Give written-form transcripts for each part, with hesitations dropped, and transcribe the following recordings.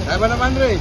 काय बना मान रे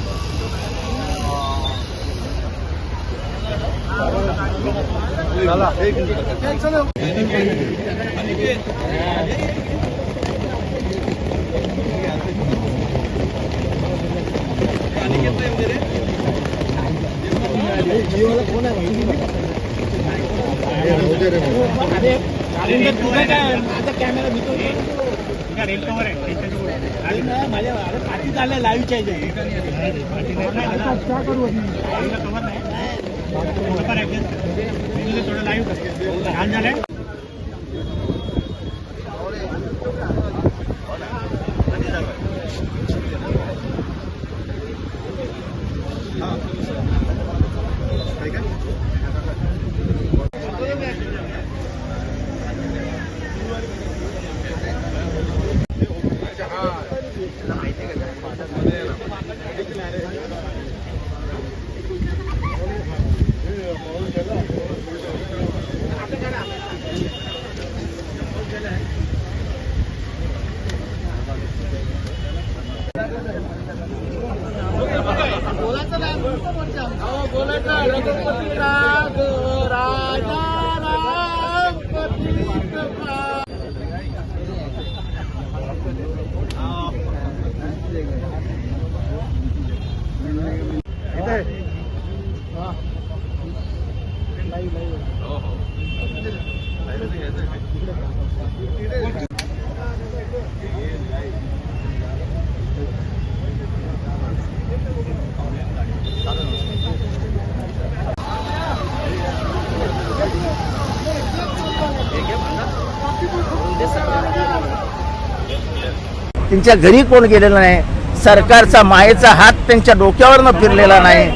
त्यांच्या घरी कोण गेलेलं नाही, सरकारचा मायेचा हात त्यांच्या डोक्यावरनं फिरलेला नाही,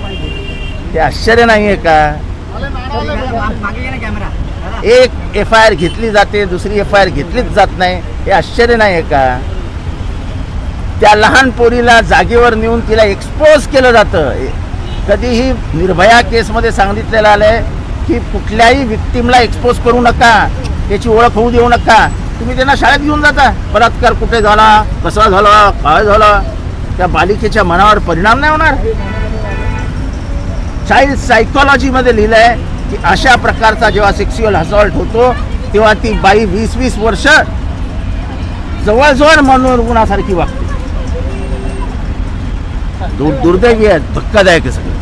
ते आश्चर्य नाहीये का? एक FIR घेतली जाते, दुसरी FIR घेतलीच जात नाही, हे आश्चर्य नाहीये का? त्या लहान पोरीला जागेवर नेऊन तिला एक्सपोज केलं जातं. कधीही निर्भया केसमध्ये सांगितलेलं आलंय की कुठल्याही विक्टीमला एक्सपोज करू नका, त्याची ओळख होऊ देऊ नका. तुम्ही त्यांना शाळेत घेऊन जाता, बलात्कार कुठे झाला, कसा झाला, काय झाला, त्या बालिकेच्या मनावर परिणाम नाही होणार? चाइल्ड सायकोलॉजीमध्ये लिहिलंय की अशा प्रकारचा जेव्हा सेक्स्युअल असॉल्ट होतो तेव्हा ती बाई 20-20 वर्ष जवळजवळ मनोरुग्णासारखी वागते. दुर्दैवी आहे, धक्कादायक आहे सगळं.